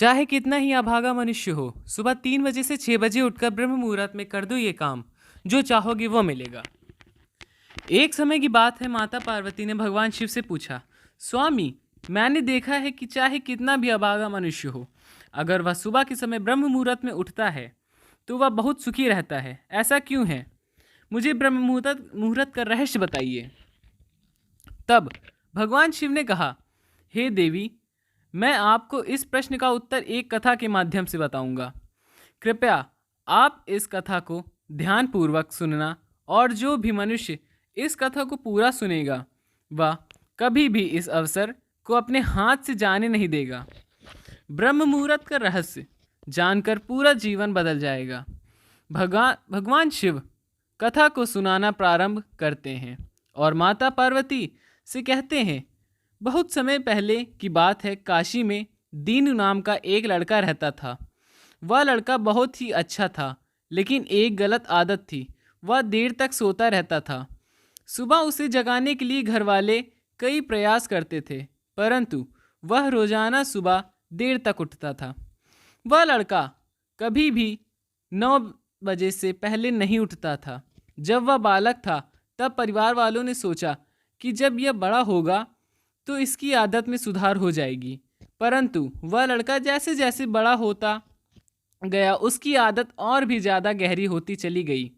चाहे कितना ही अभागा मनुष्य हो, सुबह 3 बजे से 6 बजे उठकर ब्रह्म मुहूर्त में कर दो ये काम। जो चाहोगे वो मिलेगा। एक समय की बात है, माता पार्वती ने भगवान शिव से पूछा, स्वामी, मैंने देखा है कि चाहे कितना भी अभागा मनुष्य हो, अगर वह सुबह के समय ब्रह्म मुहूर्त में उठता है तो वह बहुत सुखी रहता है। ऐसा क्यों है? मुझे ब्रह्म मुहूर्त मुहूर्त का रहस्य बताइए। तब भगवान शिव ने कहा, हे देवी, मैं आपको इस प्रश्न का उत्तर एक कथा के माध्यम से बताऊंगा। कृपया आप इस कथा को ध्यानपूर्वक सुनना, और जो भी मनुष्य इस कथा को पूरा सुनेगा वह कभी भी इस अवसर को अपने हाथ से जाने नहीं देगा। ब्रह्म मुहूर्त का रहस्य जानकर पूरा जीवन बदल जाएगा। भगवान शिव कथा को सुनाना प्रारंभ करते हैं और माता पार्वती से कहते हैं, बहुत समय पहले की बात है, काशी में दीनू नाम का एक लड़का रहता था। वह लड़का बहुत ही अच्छा था, लेकिन एक गलत आदत थी, वह देर तक सोता रहता था। सुबह उसे जगाने के लिए घर वाले कई प्रयास करते थे, परंतु वह रोजाना सुबह देर तक उठता था। वह लड़का कभी भी 9 बजे से पहले नहीं उठता था। जब वह बालक था तब परिवार वालों ने सोचा कि जब यह बड़ा होगा तो इसकी आदत में सुधार हो जाएगी, परंतु वह लड़का जैसे जैसे बड़ा होता गया उसकी आदत और भी ज़्यादा गहरी होती चली गई।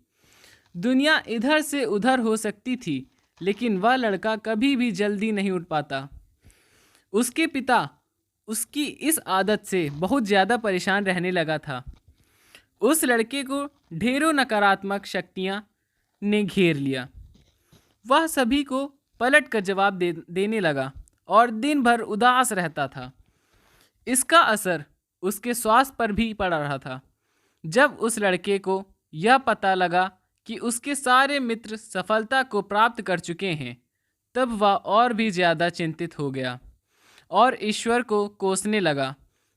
दुनिया इधर से उधर हो सकती थी, लेकिन वह लड़का कभी भी जल्दी नहीं उठ पाता। उसके पिता उसकी इस आदत से बहुत ज़्यादा परेशान रहने लगा था। उस लड़के को ढेरों नकारात्मक शक्तियां ने घेर लिया। वह सभी को पलट कर जवाब देने लगा और दिन भर उदास रहता था। इसका असर उसके स्वास्थ्य पर भी पड़ रहा था। जब उस लड़के को यह पता लगा कि उसके सारे मित्र सफलता को प्राप्त कर चुके हैं, तब वह और भी ज़्यादा चिंतित हो गया और ईश्वर को कोसने लगा।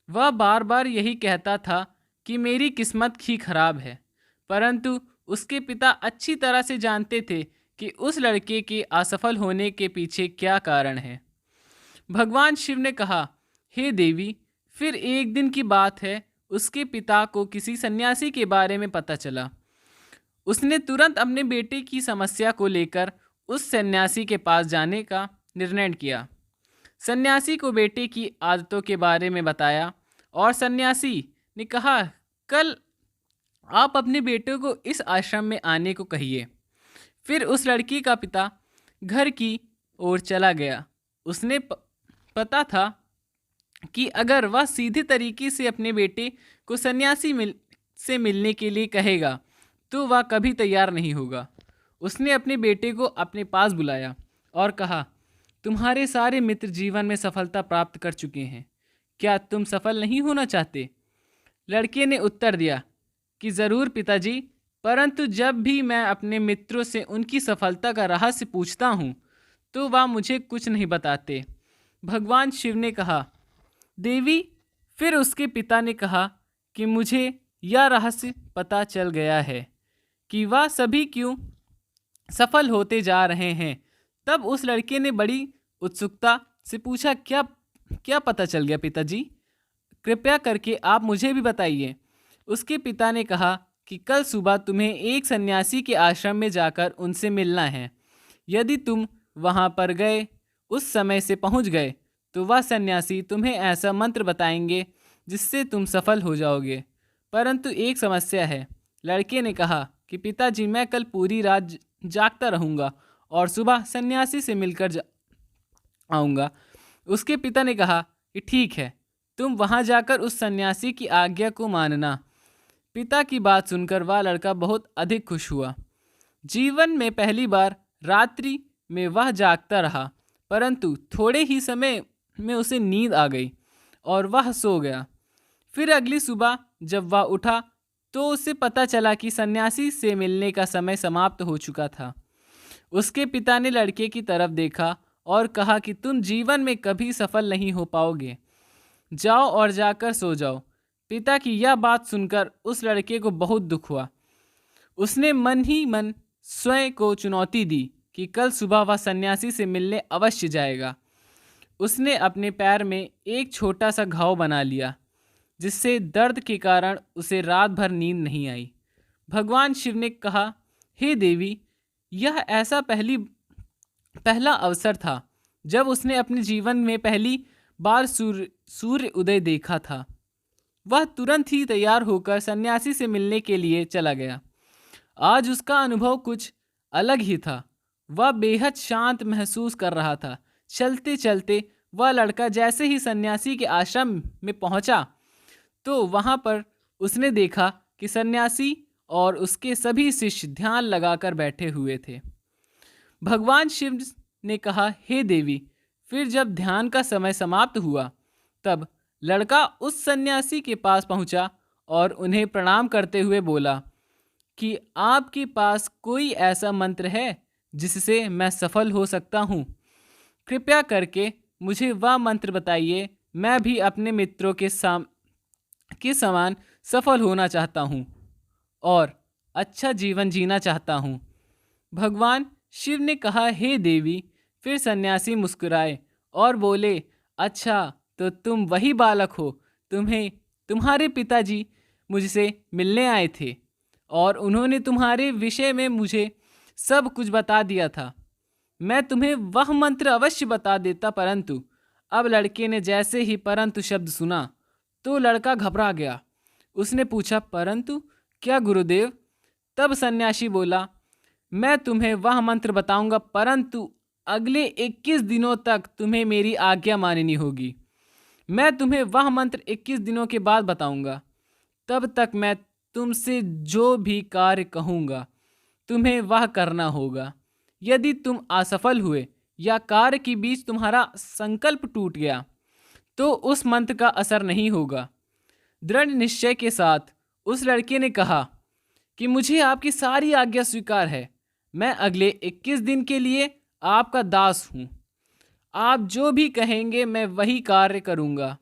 वह बार बार यही कहता था कि मेरी किस्मत ही खराब है, परंतु उसके पिता अच्छी तरह से जानते थे कि उस लड़के के असफल होने के पीछे क्या कारण है। भगवान शिव ने कहा, हे देवी, फिर एक दिन की बात है, उसके पिता को किसी सन्यासी के बारे में पता चला। उसने तुरंत अपने बेटे की समस्या को लेकर उस सन्यासी के पास जाने का निर्णय किया। सन्यासी को बेटे की आदतों के बारे में बताया और सन्यासी ने कहा, कल आप अपने बेटे को इस आश्रम में आने को कहिए। फिर उस लड़की का पिता घर की ओर चला गया। उसने पता था कि अगर वह सीधे तरीके से अपने बेटे को सन्यासी से मिलने के लिए कहेगा तो वह कभी तैयार नहीं होगा। उसने अपने बेटे को अपने पास बुलाया और कहा, तुम्हारे सारे मित्र जीवन में सफलता प्राप्त कर चुके हैं, क्या तुम सफल नहीं होना चाहते? लड़के ने उत्तर दिया कि ज़रूर पिताजी, परंतु जब भी मैं अपने मित्रों से उनकी सफलता का रहस्य पूछता हूँ तो वह मुझे कुछ नहीं बताते। भगवान शिव ने कहा, देवी, फिर उसके पिता ने कहा कि मुझे यह रहस्य पता चल गया है कि वह सभी क्यों सफल होते जा रहे हैं। तब उस लड़के ने बड़ी उत्सुकता से पूछा, क्या क्या पता चल गया पिताजी? कृपया करके आप मुझे भी बताइए। उसके पिता ने कहा कि कल सुबह तुम्हें एक सन्यासी के आश्रम में जाकर उनसे मिलना है। यदि तुम वहां पर गए, उस समय से पहुंच गए, तो वह सन्यासी तुम्हें ऐसा मंत्र बताएंगे जिससे तुम सफल हो जाओगे। परंतु एक समस्या है। लड़के ने कहा कि पिताजी, मैं कल पूरी रात जागता रहूँगा और सुबह सन्यासी से मिलकर आऊँगा। उसके पिता ने कहा कि ठीक है, तुम वहाँ जाकर उस सन्यासी की आज्ञा को मानना। पिता की बात सुनकर वह लड़का बहुत अधिक खुश हुआ। जीवन में पहली बार रात्रि में वह जागता रहा, परंतु थोड़े ही समय में उसे नींद आ गई और वह सो गया। फिर अगली सुबह जब वह उठा तो उसे पता चला कि सन्यासी से मिलने का समय समाप्त हो चुका था। उसके पिता ने लड़के की तरफ देखा और कहा कि तुम जीवन में कभी सफल नहीं हो पाओगे, जाओ और जाकर सो जाओ। पिता की यह बात सुनकर उस लड़के को बहुत दुख हुआ। उसने मन ही मन स्वयं को चुनौती दी कि कल सुबह वह सन्यासी से मिलने अवश्य जाएगा। उसने अपने पैर में एक छोटा सा घाव बना लिया जिससे दर्द के कारण उसे रात भर नींद नहीं आई। भगवान शिव ने कहा, हे देवी, यह ऐसा पहला अवसर था जब उसने अपने जीवन में पहली बार सूर्य उदय देखा था। वह तुरंत ही तैयार होकर सन्यासी से मिलने के लिए चला गया। आज उसका अनुभव कुछ अलग ही था। वह बेहद शांत महसूस कर रहा था। चलते चलते वह लड़का जैसे ही सन्यासी के आश्रम में पहुंचा तो वहां पर उसने देखा कि सन्यासी और उसके सभी शिष्य ध्यान लगाकर बैठे हुए थे। भगवान शिव ने कहा, हे देवी, फिर जब ध्यान का समय समाप्त हुआ तब लड़का उस सन्यासी के पास पहुंचा और उन्हें प्रणाम करते हुए बोला कि आपके पास कोई ऐसा मंत्र है जिससे मैं सफल हो सकता हूँ? कृपया करके मुझे वह मंत्र बताइए। मैं भी अपने मित्रों के समान सफल होना चाहता हूँ और अच्छा जीवन जीना चाहता हूँ। भगवान शिव ने कहा, हे देवी। फिर सन्यासी मुस्कुराए और बोले, अच्छा, तो तुम वही बालक हो। तुम्हारे पिताजी मुझसे मिलने आए थे और उन्होंने तुम्हारे विषय में मुझे सब कुछ बता दिया था। मैं तुम्हें वह मंत्र अवश्य बता देता, परंतु अब लड़के ने जैसे ही परंतु शब्द सुना तो लड़का घबरा गया। उसने पूछा, परंतु क्या गुरुदेव? तब सन्यासी बोला, मैं तुम्हें वह मंत्र बताऊंगा, परंतु अगले 21 दिनों तक तुम्हें मेरी आज्ञा माननी होगी। मैं तुम्हें वह मंत्र 21 दिनों के बाद बताऊंगा। तब तक मैं तुमसे जो भी कार्य कहूँगा तुम्हें वह करना होगा। यदि तुम असफल हुए या कार्य के बीच तुम्हारा संकल्प टूट गया तो उस मंत्र का असर नहीं होगा। दृढ़ निश्चय के साथ उस लड़के ने कहा कि मुझे आपकी सारी आज्ञा स्वीकार है। मैं अगले 21 दिन के लिए आपका दास हूँ। आप जो भी कहेंगे मैं वही कार्य करूँगा।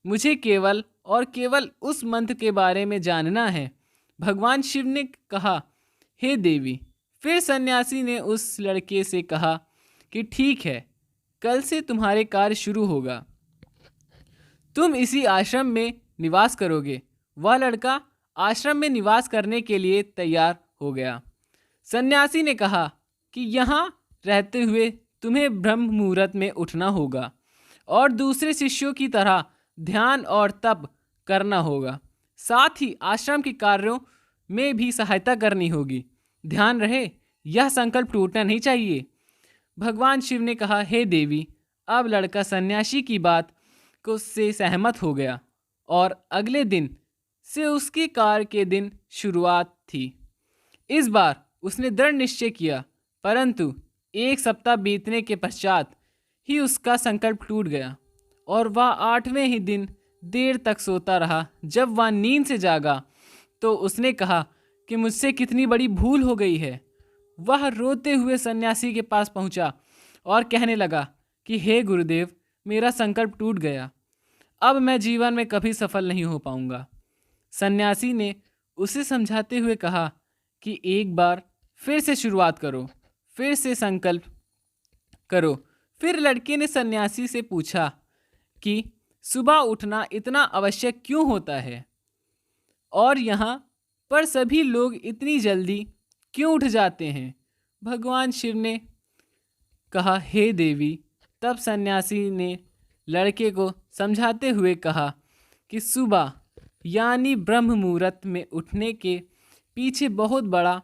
मुझे केवल और केवल उस मंत्र के बारे में जानना है। भगवान शिव ने कहा, हे देवी। फिर सन्यासी ने उस लड़के से कहा कि ठीक है, कल से तुम्हारे कार्य शुरू होगा। तुम इसी आश्रम में निवास करोगे। वह लड़का आश्रम में निवास करने के लिए तैयार हो गया। सन्यासी ने कहा कि यहाँ रहते हुए तुम्हें ब्रह्म मुहूर्त में उठना होगा और दूसरे शिष्यों की तरह ध्यान और तप करना होगा। साथ ही आश्रम के कार्यों में भी सहायता करनी होगी। ध्यान रहे, यह संकल्प टूटना नहीं चाहिए। भगवान शिव ने कहा, हे देवी। अब लड़का सन्यासी की बात को से सहमत हो गया और अगले दिन से उसके कार्य के दिन शुरुआत थी। इस बार उसने दृढ़ निश्चय किया, परंतु 1 सप्ताह बीतने के पश्चात ही उसका संकल्प टूट गया और वह 8वें ही दिन देर तक सोता रहा। जब वह नींद से जागा तो उसने कहा कि मुझसे कितनी बड़ी भूल हो गई है। वह रोते हुए सन्यासी के पास पहुंचा और कहने लगा कि हे गुरुदेव, मेरा संकल्प टूट गया। अब मैं जीवन में कभी सफल नहीं हो पाऊंगा। सन्यासी ने उसे समझाते हुए कहा कि एक बार फिर से शुरुआत करो, फिर से संकल्प करो। फिर लड़के ने सन्यासी से पूछा कि सुबह उठना इतना आवश्यक क्यों होता है और यहाँ पर सभी लोग इतनी जल्दी क्यों उठ जाते हैं? भगवान शिव ने कहा, हे देवी। तब सन्यासी ने लड़के को समझाते हुए कहा कि सुबह यानी ब्रह्म मुहूर्त में उठने के पीछे बहुत बड़ा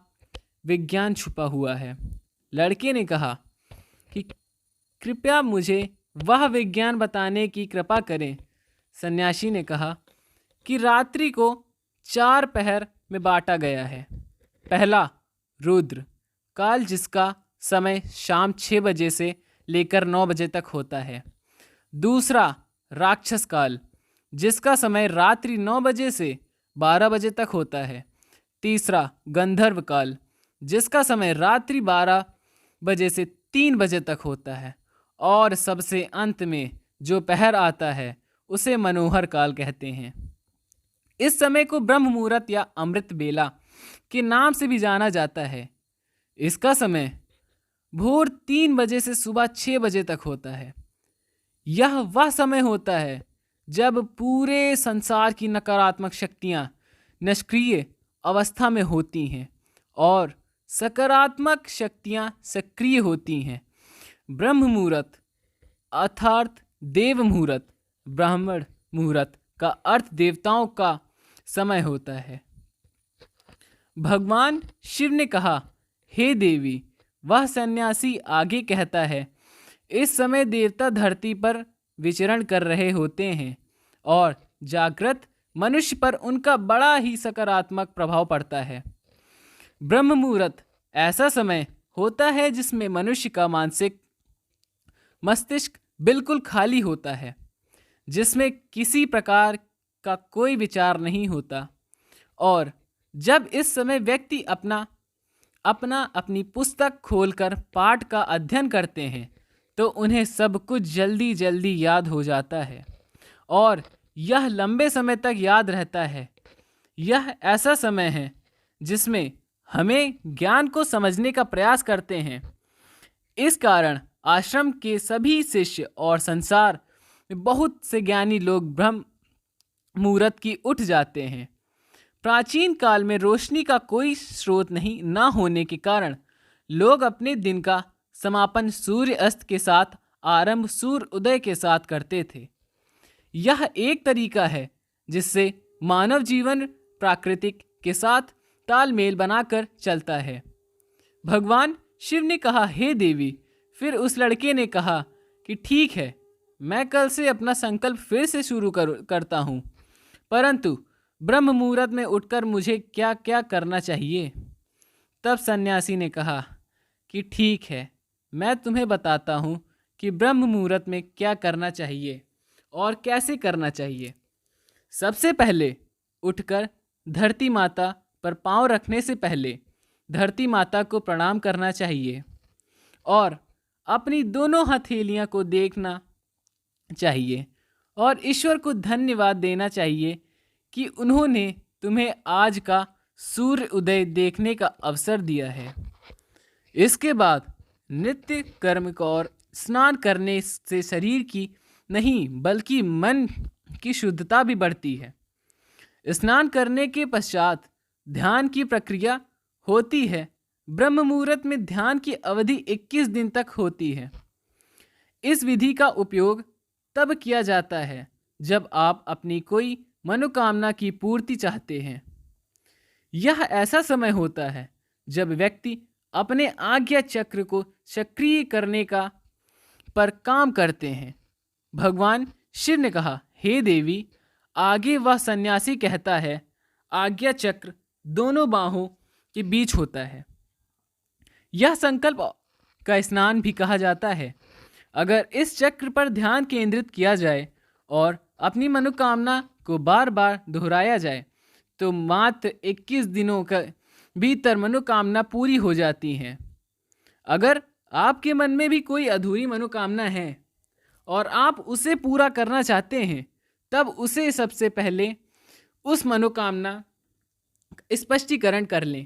विज्ञान छुपा हुआ है। लड़के ने कहा कि कृपया मुझे वह विज्ञान बताने की कृपा करें। सन्यासी ने कहा कि रात्रि को 4 पहर में बांटा गया है। पहला रुद्र काल, जिसका समय शाम 6 बजे से लेकर 9 बजे तक होता है। दूसरा राक्षस काल, जिसका समय रात्रि 9 बजे से 12 बजे तक होता है। तीसरा गंधर्व काल, जिसका समय रात्रि 12 बजे से 3 बजे तक होता है। और सबसे अंत में जो पहर आता है उसे मनोहर काल कहते हैं। इस समय को ब्रह्म मुहूर्त या अमृत बेला के नाम से भी जाना जाता है। इसका समय भोर 3 बजे से सुबह 6 बजे तक होता है। यह वह समय होता है जब पूरे संसार की नकारात्मक शक्तियाँ निष्क्रिय अवस्था में होती हैं और सकारात्मक शक्तियाँ सक्रिय होती हैं। ब्रह्म मुहूर्त अर्थात देव मुहूर्त, ब्राह्मण मुहूर्त का अर्थ देवताओं का समय होता है। भगवान शिव ने कहा, हे देवी, वह सन्यासी आगे कहता है, इस समय देवता धरती पर विचरण कर रहे होते हैं और जागृत मनुष्य पर उनका बड़ा ही सकारात्मक प्रभाव पड़ता है। ब्रह्म मुहूर्त ऐसा समय होता है जिसमें मनुष्य का मानसिक मस्तिष्क बिल्कुल खाली होता है, जिसमें किसी प्रकार का कोई विचार नहीं होता। और जब इस समय व्यक्ति अपनी पुस्तक खोलकर पाठ का अध्ययन करते हैं तो उन्हें सब कुछ जल्दी जल्दी याद हो जाता है और यह लंबे समय तक याद रहता है। यह ऐसा समय है जिसमें हमें ज्ञान को समझने का प्रयास करते हैं। इस कारण आश्रम के सभी शिष्य और संसार में बहुत से ज्ञानी लोग ब्रह्म मुहूर्त की उठ जाते हैं। प्राचीन काल में रोशनी का कोई स्रोत न होने के कारण लोग अपने दिन का समापन सूर्य अस्त के साथ, आरंभ सूर्य उदय के साथ करते थे। यह एक तरीका है जिससे मानव जीवन प्राकृतिक के साथ तालमेल बनाकर चलता है। भगवान शिव ने कहा, हे देवी। फिर उस लड़के ने कहा कि ठीक है, मैं कल से अपना संकल्प फिर से शुरू करता हूँ, परंतु ब्रह्म मुहूर्त में उठकर मुझे क्या क्या करना चाहिए? तब सन्यासी ने कहा कि ठीक है, मैं तुम्हें बताता हूँ कि ब्रह्म मुहूर्त में क्या करना चाहिए और कैसे करना चाहिए। सबसे पहले उठकर धरती माता पर पांव रखने से पहले धरती माता को प्रणाम करना चाहिए और अपनी दोनों हथेलियां को देखना चाहिए और ईश्वर को धन्यवाद देना चाहिए कि उन्होंने तुम्हें आज का सूर्य उदय देखने का अवसर दिया है। इसके बाद नित्य कर्म को और स्नान करने से शरीर की नहीं बल्कि मन की शुद्धता भी बढ़ती है। स्नान करने के पश्चात ध्यान की प्रक्रिया होती है। ब्रह्म मुहूर्त में ध्यान की अवधि 21 दिन तक होती है। इस विधि का उपयोग तब किया जाता है जब आप अपनी कोई मनोकामना की पूर्ति चाहते हैं। यह ऐसा समय होता है जब व्यक्ति अपने आज्ञा चक्र को सक्रिय करने का पर काम करते हैं। भगवान शिव ने कहा, हे देवी, आगे वह सन्यासी कहता है, आज्ञा चक्र दोनों बाहों के बीच होता है। यह संकल्प का स्नान भी कहा जाता है। अगर इस चक्र पर ध्यान केंद्रित किया जाए और अपनी मनोकामना को बार बार दोहराया जाए तो मात्र 21 दिनों के भीतर मनोकामना पूरी हो जाती है। अगर आपके मन में भी कोई अधूरी मनोकामना है और आप उसे पूरा करना चाहते हैं, तब उसे सबसे पहले उस मनोकामना स्पष्टीकरण कर लें।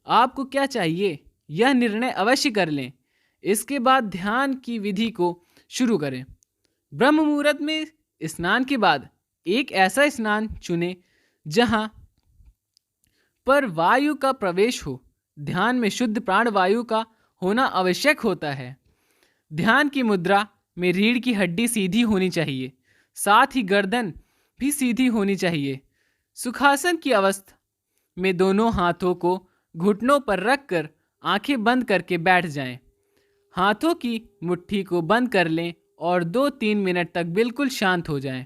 आपको क्या चाहिए यह निर्णय अवश्य कर लें। इसके बाद ध्यान की विधि को शुरू करें। ब्रह्म मुहूर्त में स्नान के बाद एक ऐसा स्नान चुनें जहां पर वायु का प्रवेश हो। ध्यान में शुद्ध प्राण वायु का होना आवश्यक होता है। ध्यान की मुद्रा में रीढ़ की हड्डी सीधी होनी चाहिए, साथ ही गर्दन भी सीधी होनी चाहिए। सुखासन की अवस्था में दोनों हाथों को घुटनों पर रखकर आंखें बंद करके बैठ जाएं। हाथों की मुट्ठी को बंद कर लें और 2-3 मिनट तक बिल्कुल शांत हो जाएं।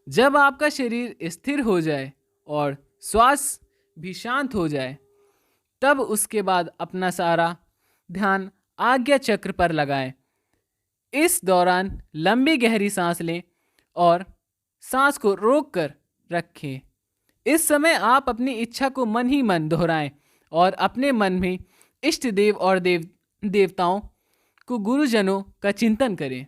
जब आपका शरीर स्थिर हो जाए और श्वास भी शांत हो जाए, तब उसके बाद अपना सारा ध्यान आज्ञा चक्र पर लगाएं। इस दौरान लंबी गहरी सांस लें और सांस को रोक कर रखें। इस समय आप अपनी इच्छा को मन ही मन दोहराएं और अपने मन में इष्ट देव और देवताओं को गुरुजनों का चिंतन करें।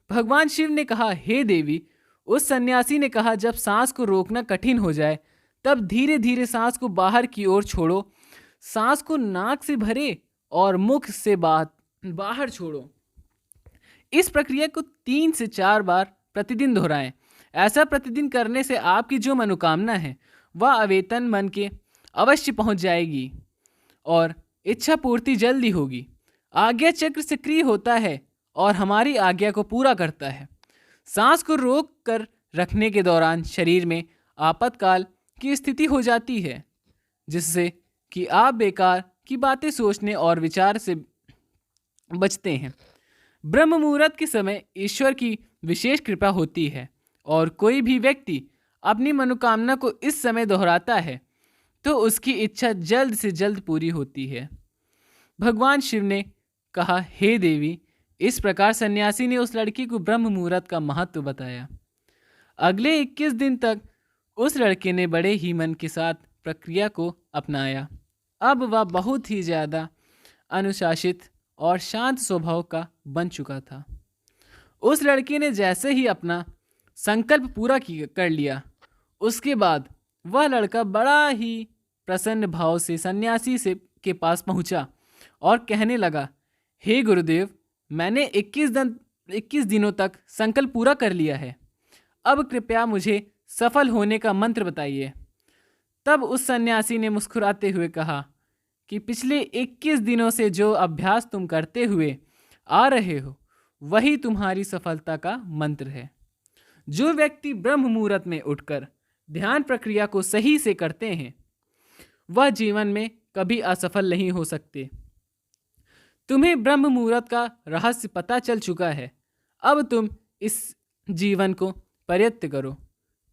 भगवान शिव ने कहा, हे देवी। उस सन्यासी ने कहा, जब सांस को रोकना कठिन हो जाए तब धीरे धीरे सांस को बाहर की ओर छोड़ो। सांस को नाक से भरे और मुख से बाहर छोड़ो। इस प्रक्रिया को 3 से 4 बार प्रतिदिन दोहराएं। ऐसा प्रतिदिन करने से आपकी जो मनोकामना है वह अवेतन मन के अवश्य पहुंच जाएगी और इच्छा पूर्ति जल्दी होगी। आज्ञा चक्र सक्रिय होता है और हमारी आज्ञा को पूरा करता है। सांस को रोक कर रखने के दौरान शरीर में आपातकाल की स्थिति हो जाती है, जिससे कि आप बेकार की बातें सोचने और विचार से बचते हैं। ब्रह्म मुहूर्त के समय ईश्वर की विशेष कृपा होती है और कोई भी व्यक्ति अपनी मनोकामना को इस समय दोहराता है तो उसकी इच्छा जल्द से जल्द पूरी होती है। भगवान शिव ने कहा, हे देवी। इस प्रकार सन्यासी ने उस लड़की को ब्रह्म मुहूर्त का महत्व बताया। अगले 21 दिन तक उस लड़के ने बड़े ही मन के साथ प्रक्रिया को अपनाया। अब वह बहुत ही ज़्यादा अनुशासित और शांत स्वभाव का बन चुका था। उस लड़के ने जैसे ही अपना संकल्प पूरा कर लिया, उसके बाद वह लड़का बड़ा ही प्रसन्न भाव से सन्यासी से के पास पहुंचा और कहने लगा, हे गुरुदेव, मैंने 21 दिनों तक संकल्प पूरा कर लिया है। अब कृपया मुझे सफल होने का मंत्र बताइए। तब उस सन्यासी ने मुस्कुराते हुए कहा कि पिछले 21 दिनों से जो अभ्यास तुम करते हुए आ रहे हो वही तुम्हारी सफलता का मंत्र है। जो व्यक्ति ब्रह्म मुहूर्त में उठकर ध्यान प्रक्रिया को सही से करते हैं वह जीवन में कभी असफल नहीं हो सकते। तुम्हें ब्रह्म मुहूर्त का रहस्य पता चल चुका है। अब तुम इस जीवन को प्रयत्न करो।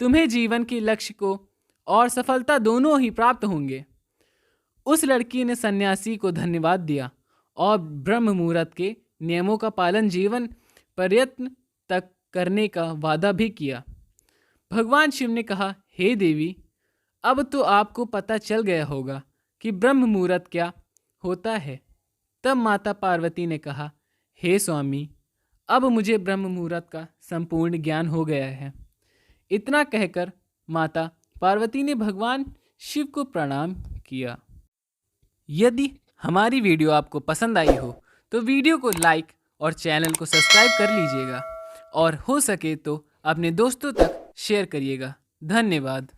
तुम्हें जीवन के लक्ष्य को और सफलता दोनों ही प्राप्त होंगे। उस लड़की ने सन्यासी को धन्यवाद दिया और ब्रह्म मुहूर्त के नियमों का पालन जीवन प्रयत्न तक करने का वादा भी किया। भगवान शिव ने कहा, हे देवी, अब तो आपको पता चल गया होगा कि ब्रह्म मुहूर्त क्या होता है। तब माता पार्वती ने कहा, हे स्वामी, अब मुझे ब्रह्म मुहूर्त का संपूर्ण ज्ञान हो गया है। इतना कहकर माता पार्वती ने भगवान शिव को प्रणाम किया। यदि हमारी वीडियो आपको पसंद आई हो तो वीडियो को लाइक और चैनल को सब्सक्राइब कर लीजिएगा और हो सके तो अपने दोस्तों तक शेयर करिएगा। धन्यवाद।